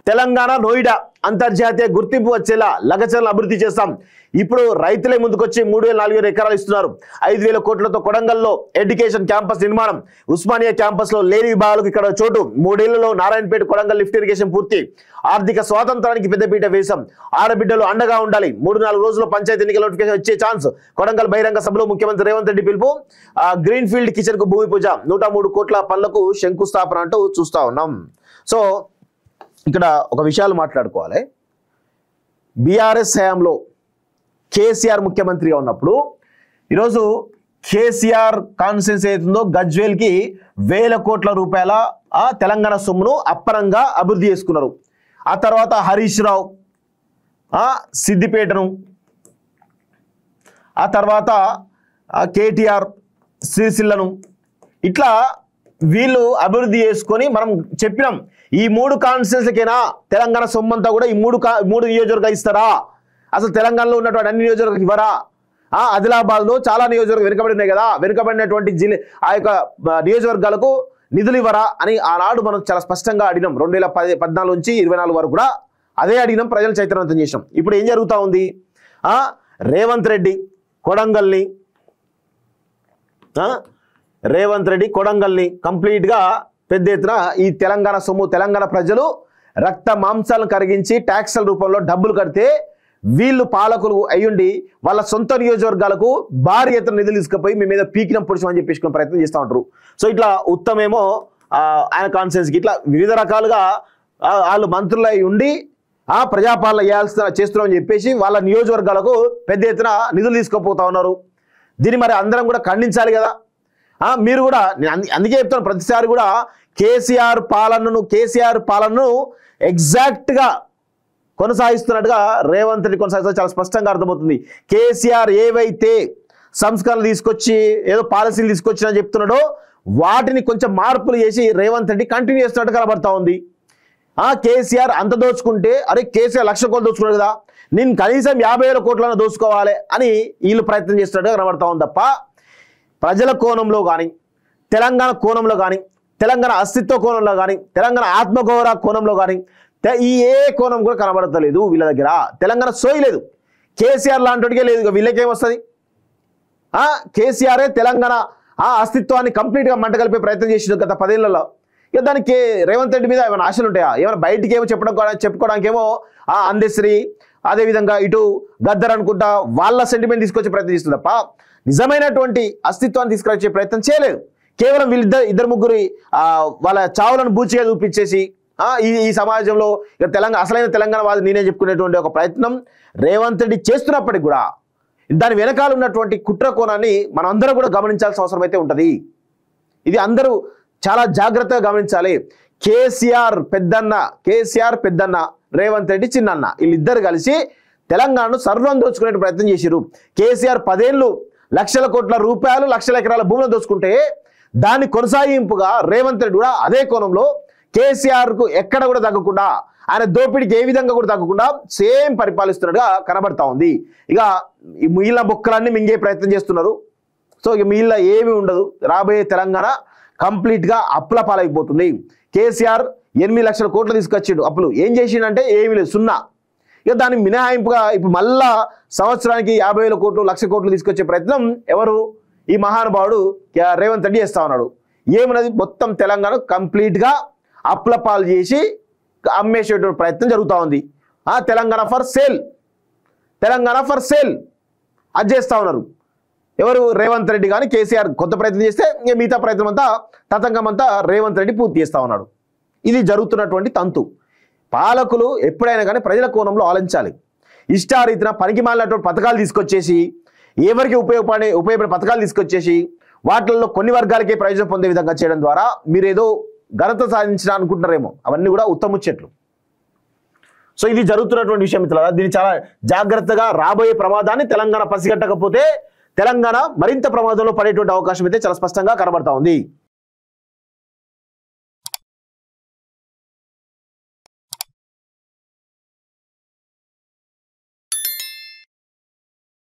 తెలంగాణ నోయిడా అంతర్జాతీయ గుర్తింపు వచ్చేలా లగచర్లను అభివృద్ధి చేస్తాం. ఇప్పుడు రైతులే ముందుకొచ్చి 3,400 ఎకరాలు ఇస్తున్నారు. 5,000 కోట్లతో కొడంగల్లో ఎడ్యుకేషన్ క్యాంపస్ నిర్మాణం. ఉస్మానియా క్యాంపస్ లో లేని విభాగాలకు ఇక్కడ చోటు. 3 ఏళ్లలో నారాయణపేట కొడంగల్ లిఫ్ట్ ఇరిగేషన్ పూర్తి. ఆర్థిక స్వాతంత్రానికి పెద్దపీట వేశాం. ఆడబిడ్డలు అండగా ఉండాలి. 3-4 రోజుల్లో పంచాయతీ ఎన్నికల నోటిఫికేషన్ వచ్చే ఛాన్స్. కొడంగల్ బహిరంగ సభలో ముఖ్యమంత్రి రేవంత్ రెడ్డి పిలుపు. గ్రీన్ ఫీల్డ్ కిచెన్ కు భూమి పూజ. 103 కోట్ల పనులకు శంకుస్థాపన అంటూ చూస్తా ఉన్నాం. సో ఇక్కడ ఒక విషయాలు మాట్లాడుకోవాలి. బీఆర్ఎస్ హయాంలో కేసీఆర్ ముఖ్యమంత్రిగా ఉన్నప్పుడు ఈరోజు కేసీఆర్ కాన్స్టిట్యున్సీ అవుతుందో గజ్వేల్కి 1,000 కోట్ల రూపాయల తెలంగాణ సొమ్మును అప్పరంగా అభివృద్ధి చేసుకున్నారు. ఆ తర్వాత హరీష్ రావు సిద్దిపేటను, ఆ తర్వాత కేటీఆర్ సిరిసిల్లను, ఇట్లా వీళ్ళు అభివృద్ధి చేసుకొని మనం చెప్పినాం ఈ 3 కాన్స్టిట్యున్సీలకైనా తెలంగాణ సొమ్మంతా కూడా ఈ 3 నియోజకవర్గాలు ఇస్తారా? అసలు తెలంగాణలో ఉన్నటువంటి అన్ని నియోజకవర్గాలు ఇవ్వరా? ఆదిలాబాద్లో చాలా నియోజకవర్గాలు వెనుకబడి ఉన్నాయి కదా, వెనుకబడినటువంటి ఆ యొక్క నియోజకవర్గాలకు నిధులు ఇవ్వరా అని ఆనాడు మనం చాలా స్పష్టంగా అడిగినాం. 2014 నుంచి 24 వరకు కూడా అదే అడిగినాం, ప్రజలు చైతన్యవంతం చేసినాం. ఇప్పుడు ఏం జరుగుతూ ఉంది? రేవంత్ రెడ్డి కొడంగల్ని కంప్లీట్గా పెద్ద ఎత్తున ఈ తెలంగాణ సొమ్ము తెలంగాణ ప్రజలు రక్త మాంసాలను కరిగించి ట్యాక్స్ల రూపంలో డబ్బులు కడితే వీళ్ళు పాలకులు అయ్యుండి వాళ్ళ సొంత నియోజకవర్గాలకు భారీ ఎత్తున నిధులు తీసుకుపోయి మీ మీద పీకినం పొడిచామని చెప్పేసుకునే ప్రయత్నం చేస్తూ ఉంటారు. సో ఇట్లా ఉత్తమేమో ఆయన కాన్స్టిట్యున్సీకి ఇట్లా వివిధ రకాలుగా వాళ్ళు మంత్రులు అయి ఉండి ప్రజాపాలన చేస్తున్నామని చెప్పేసి వాళ్ళ నియోజకవర్గాలకు పెద్ద ఎత్తున నిధులు తీసుకుపోతా ఉన్నారు. దీన్ని మరి అందరం కూడా ఖండించాలి కదా. మీరు కూడా అందుకే చెప్తాను, ప్రతిసారి కూడా కేసీఆర్ పాలనను ఎగ్జాక్ట్గా కొనసాగిస్తున్నట్టుగా రేవంత్ రెడ్డి కొనసాగిస్తే చాలా స్పష్టంగా అర్థమవుతుంది. కేసీఆర్ ఏవైతే సంస్కరణలు తీసుకొచ్చి ఏదో పాలసీలు తీసుకొచ్చినా చెప్తున్నాడో వాటిని కొంచెం మార్పులు చేసి రేవంత్ రెడ్డి కంటిన్యూ చేస్తున్నట్టు కనబడతా ఉంది. కేసీఆర్ అంత దోచుకుంటే అరే కేసీఆర్ 1,00,000 కోట్లు దోచుకున్నాడు కదా, నేను కనీసం 50,000 కోట్లను దోచుకోవాలి అని వీళ్ళు ప్రయత్నం చేస్తున్నట్టుగా కనబడతా ఉంది తప్ప ప్రజల కోణంలో కానీ, తెలంగాణ కోణంలో కానీ, తెలంగాణ అస్తిత్వ కోణంలో కానీ, తెలంగాణ ఆత్మగౌరవ కోణంలో కానీ ఈ ఏ కోణం కూడా కనబడతలేదు వీళ్ళ దగ్గర. తెలంగాణ సోయలేదు, కేసీఆర్ లాంటికే లేదు. ఇక వీళ్ళకేమొస్తుంది? కేసీఆరే తెలంగాణ అస్తిత్వాన్ని కంప్లీట్గా మంట కలిపే ప్రయత్నం చేసిండు గత 10 ఏళ్లలో. ఇక దానికి రేవంత్ రెడ్డి మీద ఏమైనా ఆశలు ఉంటాయా? ఏమైనా బయటికి ఏమో చెప్పుకోవడానికేమో అందశ్రీ అదేవిధంగా ఇటు గద్దర్ అనుకుంటా వాళ్ళ సెంటిమెంట్ తీసుకొచ్చే ప్రయత్నం చేస్తుంది తప్ప నిజమైనటువంటి అస్తిత్వాన్ని తీసుకొచ్చే ప్రయత్నం చేయలేదు. కేవలం ఇద్దరు ముగ్గురి వాళ్ళ చావులను బూచిగా చూపించేసి ఈ సమాజంలో ఇక అసలైన తెలంగాణ వాది నేనే చెప్పుకునేటువంటి ఒక ప్రయత్నం రేవంత్ రెడ్డి చేస్తున్నప్పటికీ కూడా దాని వెనకాల ఉన్నటువంటి కుట్ర కోణాన్ని మనం అందరం కూడా గమనించాల్సిన అవసరం అయితే ఉంటుంది. ఇది అందరూ చాలా జాగ్రత్తగా గమనించాలి. కేసీఆర్ పెద్దన్న, రేవంత్ రెడ్డి చిన్నన్న, వీళ్ళిద్దరు కలిసి తెలంగాణను సర్వం దోచుకునే ప్రయత్నం చేశారు. కేసీఆర్ 10 ఏళ్ళు 1,00,000 కోట్ల రూపాయలు 1,00,000 ఎకరాల భూములు దోచుకుంటే దాన్ని కొనసాగింపుగా రేవంత్ రెడ్డి కూడా అదే కోణంలో కేసీఆర్కు ఎక్కడ కూడా తగ్గకుండా, ఆయన దోపిడికి ఏ విధంగా కూడా తగ్గకుండా సేమ్ పరిపాలిస్తున్నట్టుగా కనబడతా ఉంది. ఇక ఈ మిగిలిన బొక్కలన్నీ మింగే ప్రయత్నం చేస్తున్నారు. సో ఇక మిగిలిన ఏమీ ఉండదు. రాబోయే తెలంగాణ కంప్లీట్గా అప్పుల పాలైపోతుంది. కేసీఆర్ 8 లక్షల కోట్లు తీసుకొచ్చిండు అప్పులు. ఏం చేసిండంటే ఏమీ లేదు, 0. ఇక దాన్ని మినహాయింపుగా ఇప్పుడు మళ్ళా సంవత్సరానికి 50,000 కోట్లు 1,00,000 కోట్లు తీసుకొచ్చే ప్రయత్నం ఎవరు? ఈ మహానుభావుడు రేవంత్ రెడ్డి చేస్తా ఉన్నాడు. ఏమన్నది మొత్తం తెలంగాణ కంప్లీట్గా అప్పుల పాలు చేసి అమ్మేసేటువంటి ప్రయత్నం జరుగుతూ ఉంది. తెలంగాణ ఫర్ సేల్ అది చేస్తూ ఉన్నారు ఎవరు? రేవంత్ రెడ్డి. కానీ కేసీఆర్ కొత్త ప్రయత్నం చేస్తే ఇంకా మిగతా ప్రయత్నం అంతా తతంగం అంతా రేవంత్ రెడ్డి పూర్తి చేస్తూ ఉన్నాడు. ఇది జరుగుతున్నటువంటి తంతు. పాలకులు ఎప్పుడైనా కానీ ప్రజల కోణంలో ఆలోచించాలి. ఇష్టారీతిన పనికి మాలినటువంటి పథకాలు తీసుకొచ్చేసి, ఎవరికి ఉపయోగపడే పథకాలు తీసుకొచ్చేసి వాటిల్లో కొన్ని వర్గాలకే ప్రయోజనం పొందే విధంగా చేయడం ద్వారా మీరేదో ఘనత సాధించిన అనుకుంటున్నారేమో. అవన్నీ కూడా ఉత్తముచ్చట్లు. సో ఇది జరుగుతున్నటువంటి విషయం మిత్రులారా. దీన్ని చాలా జాగ్రత్తగా రాబోయే ప్రమాదాన్ని తెలంగాణ పసిగట్టకపోతే తెలంగాణ మరింత ప్రమాదంలో పడేటువంటి అవకాశం అయితే చాలా స్పష్టంగా కనబడతా ఉంది.